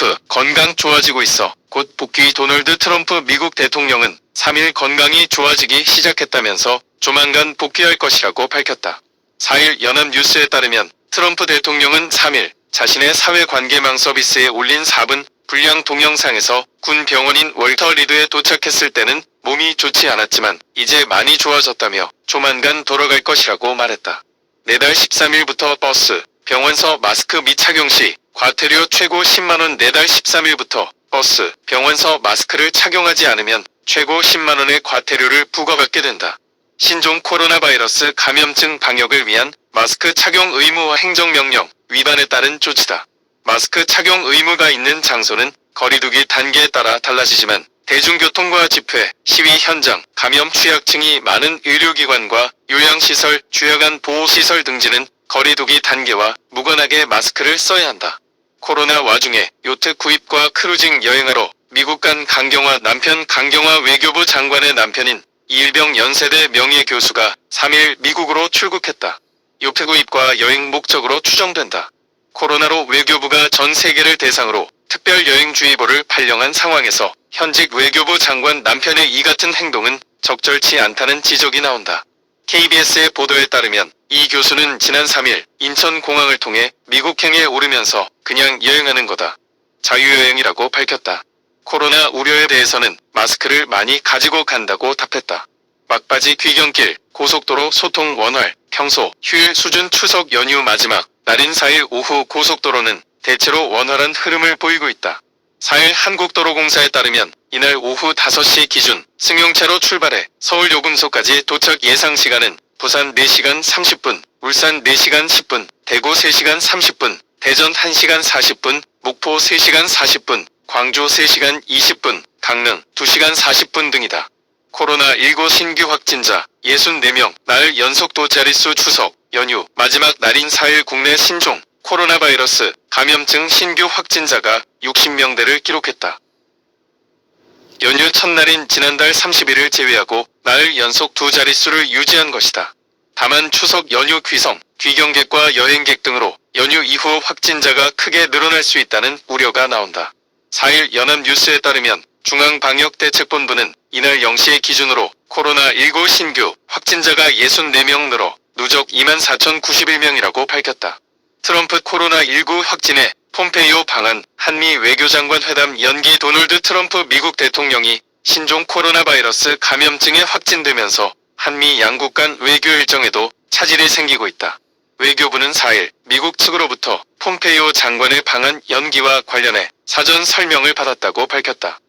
트럼프 건강 좋아지고 있어. 곧 복귀. 도널드 트럼프 미국 대통령은 3일 건강이 좋아지기 시작했다면서 조만간 복귀할 것이라고 밝혔다. 4일 연합뉴스에 따르면 트럼프 대통령은 3일 자신의 사회관계망 서비스에 올린 4분 분량 동영상에서 군 병원인 월터 리드에 도착했을 때는 몸이 좋지 않았지만 이제 많이 좋아졌다며 조만간 돌아갈 것이라고 말했다. 내달 13일부터 버스, 병원서 마스크 미착용 시 과태료 최고 10만원. 내달 13일부터 버스, 병원서 마스크를 착용하지 않으면 최고 10만원의 과태료를 부과받게 된다. 신종 코로나 바이러스 감염증 방역을 위한 마스크 착용 의무화 행정명령 위반에 따른 조치다. 마스크 착용 의무가 있는 장소는 거리두기 단계에 따라 달라지지만 대중교통과 집회, 시위 현장, 감염 취약층이 많은 의료기관과 요양시설, 주야간 보호시설 등지는 거리두기 단계와 무관하게 마스크를 써야 한다. 코로나 와중에 요트 구입과 크루징 여행하러 미국 간 강경화 남편. 강경화 외교부 장관의 남편인 이일병 연세대 명예교수가 3일 미국으로 출국했다. 요트 구입과 여행 목적으로 추정된다. 코로나로 외교부가 전 세계를 대상으로 특별여행주의보를 발령한 상황에서 현직 외교부 장관 남편의 이 같은 행동은 적절치 않다는 지적이 나온다. KBS의 보도에 따르면 이 교수는 지난 3일 인천공항을 통해 미국행에 오르면서 그냥 여행하는 거다. 자유여행이라고 밝혔다. 코로나 우려에 대해서는 마스크를 많이 가지고 간다고 답했다. 막바지 귀경길, 고속도로 소통 원활, 평소, 휴일 수준. 추석 연휴 마지막 날인 4일 오후 고속도로는 대체로 원활한 흐름을 보이고 있다. 4일 한국도로공사에 따르면 이날 오후 5시 기준 승용차로 출발해 서울 요금소까지 도착 예상시간은 부산 4시간 30분, 울산 4시간 10분, 대구 3시간 30분, 대전 1시간 40분, 목포 3시간 40분, 광주 3시간 20분, 강릉 2시간 40분 등이다. 코로나19 신규 확진자 64명. 나흘 연속 두 자릿수. 추석 연휴 마지막 날인 4일 국내 신종 코로나 바이러스 감염증 신규 확진자가 60명대를 기록했다. 연휴 첫날인 지난달 31일 제외하고 나흘 연속 두 자릿수를 유지한 것이다. 다만 추석 연휴 귀성, 귀경객과 여행객 등으로 연휴 이후 확진자가 크게 늘어날 수 있다는 우려가 나온다. 4일 연합뉴스에 따르면 중앙방역대책본부는 이날 0시 기준으로 코로나19 신규 확진자가 64명 늘어 누적 24,091명이라고 밝혔다. 트럼프 코로나19 확진에 폼페이오 방한, 한미 외교장관 회담 연기. 도널드 트럼프 미국 대통령이 신종 코로나 바이러스 감염증에 확진되면서 한미 양국 간 외교 일정에도 차질이 생기고 있다. 외교부는 4일 미국 측으로부터 폼페이오 장관의 방한 연기와 관련해 사전 설명을 받았다고 밝혔다.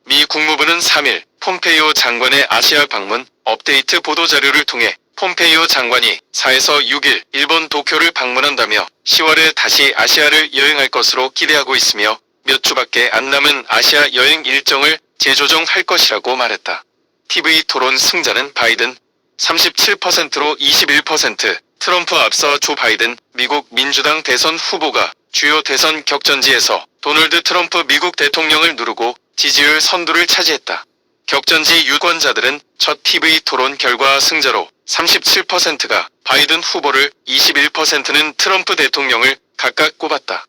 미 국무부는 3일 폼페이오 장관의 아시아 방문 업데이트 보도자료를 통해 폼페이오 장관이 4에서 6일 일본 도쿄를 방문한다며 10월에 다시 아시아를 여행할 것으로 기대하고 있으며 몇 주밖에 안 남은 아시아 여행 일정을 재조정할 것이라고 말했다. TV 토론 승자는 바이든 37%로 21%. 트럼프 앞서 조 바이든 미국 민주당 대선 후보가 주요 대선 격전지에서 도널드 트럼프 미국 대통령을 누르고 지지율 선두를 차지했다. 격전지 유권자들은 첫 TV 토론 결과 승자로 37%가 바이든 후보를 21%는 트럼프 대통령을 각각 꼽았다.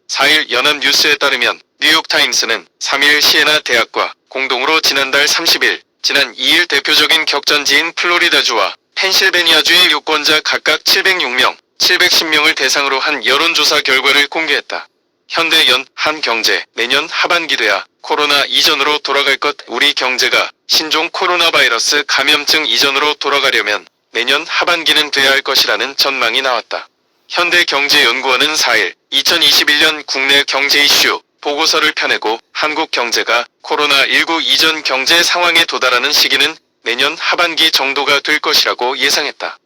4일 연합뉴스에 따르면 뉴욕타임스는 3일 시에나 대학과 공동으로 지난달 30일, 지난 2일 대표적인 격전지인 플로리다주와 펜실베니아주의 유권자 각각 706명, 710명을 대상으로 한 여론조사 결과를 공개했다. 현대연, 한경제, 내년 하반기 돼야 코로나 이전으로 돌아갈 것. 우리 경제가 신종 코로나 바이러스 감염증 이전으로 돌아가려면 내년 하반기는 돼야 할 것이라는 전망이 나왔다. 현대경제연구원은 4일 2021년 국내 경제 이슈 보고서를 펴내고 한국 경제가 코로나19 이전 경제 상황에 도달하는 시기는 내년 하반기 정도가 될 것이라고 예상했다.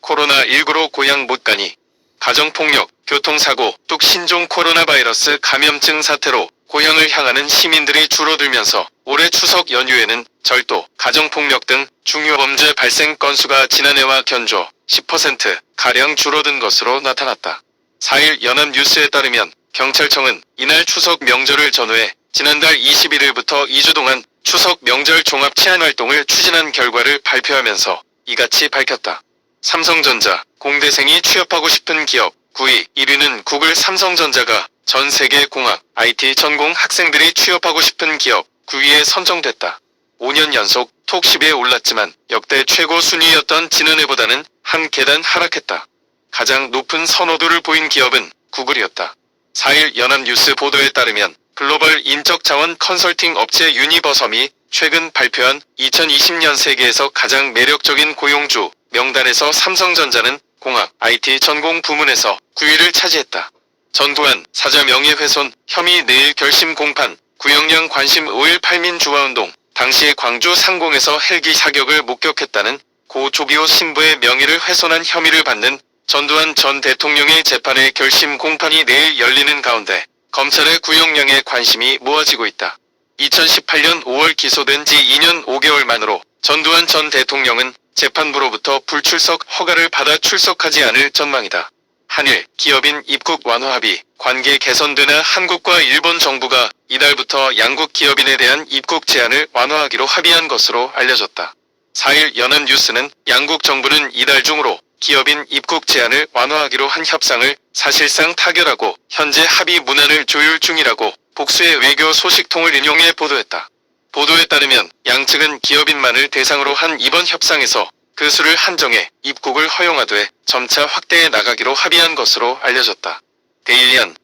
코로나19로 고향 못 가니 가정폭력, 교통사고, 뚝 신종 코로나 바이러스 감염증 사태로 고향을 향하는 시민들이 줄어들면서 올해 추석 연휴에는 절도, 가정폭력 등 중요범죄 발생 건수가 지난해와 견조 10%가량 줄어든 것으로 나타났다. 4일 연합뉴스에 따르면 경찰청은 이날 추석 명절을 전후해 지난달 21일부터 2주 동안 추석 명절 종합 치안활동을 추진한 결과를 발표하면서 이같이 밝혔다. 삼성전자, 공대생이 취업하고 싶은 기업 9위 1위는 구글. 삼성전자가 전 세계 공학, IT 전공 학생들이 취업하고 싶은 기업 9위에 선정됐다. 5년 연속 톱 10에 올랐지만 역대 최고 순위였던 지난해보다는 한 계단 하락했다. 가장 높은 선호도를 보인 기업은 구글이었다. 4일 연합뉴스 보도에 따르면 글로벌 인적자원 컨설팅 업체 유니버섬이 최근 발표한 2020년 세계에서 가장 매력적인 고용주 명단에서 삼성전자는 공학, IT 전공 부문에서 9위를 차지했다. 전두환 사자 명예훼손 혐의 내일 결심 공판, 구형량 관심 5일 팔민주화운동, 당시 광주 상공에서 헬기 사격을 목격했다는 고 조비오 신부의 명예를 훼손한 혐의를 받는 전두환 전 대통령의 재판의 결심 공판이 내일 열리는 가운데 검찰의 구형량에 관심이 모아지고 있다. 2018년 5월 기소된 지 2년 5개월 만으로 전두환 전 대통령은 재판부로부터 불출석 허가를 받아 출석하지 않을 전망이다. 한일, 기업인 입국 완화 합의, 관계 개선되나 한국과 일본 정부가 이달부터 양국 기업인에 대한 입국 제한을 완화하기로 합의한 것으로 알려졌다. 4일 연합뉴스는 양국 정부는 이달 중으로 기업인 입국 제한을 완화하기로 한 협상을 사실상 타결하고 현재 합의 문안을 조율 중이라고 복수의 외교 소식통을 인용해 보도했다. 보도에 따르면 양측은 기업인만을 대상으로 한 이번 협상에서 그 수를 한정해 입국을 허용하되 점차 확대해 나가기로 합의한 것으로 알려졌다. 데일리안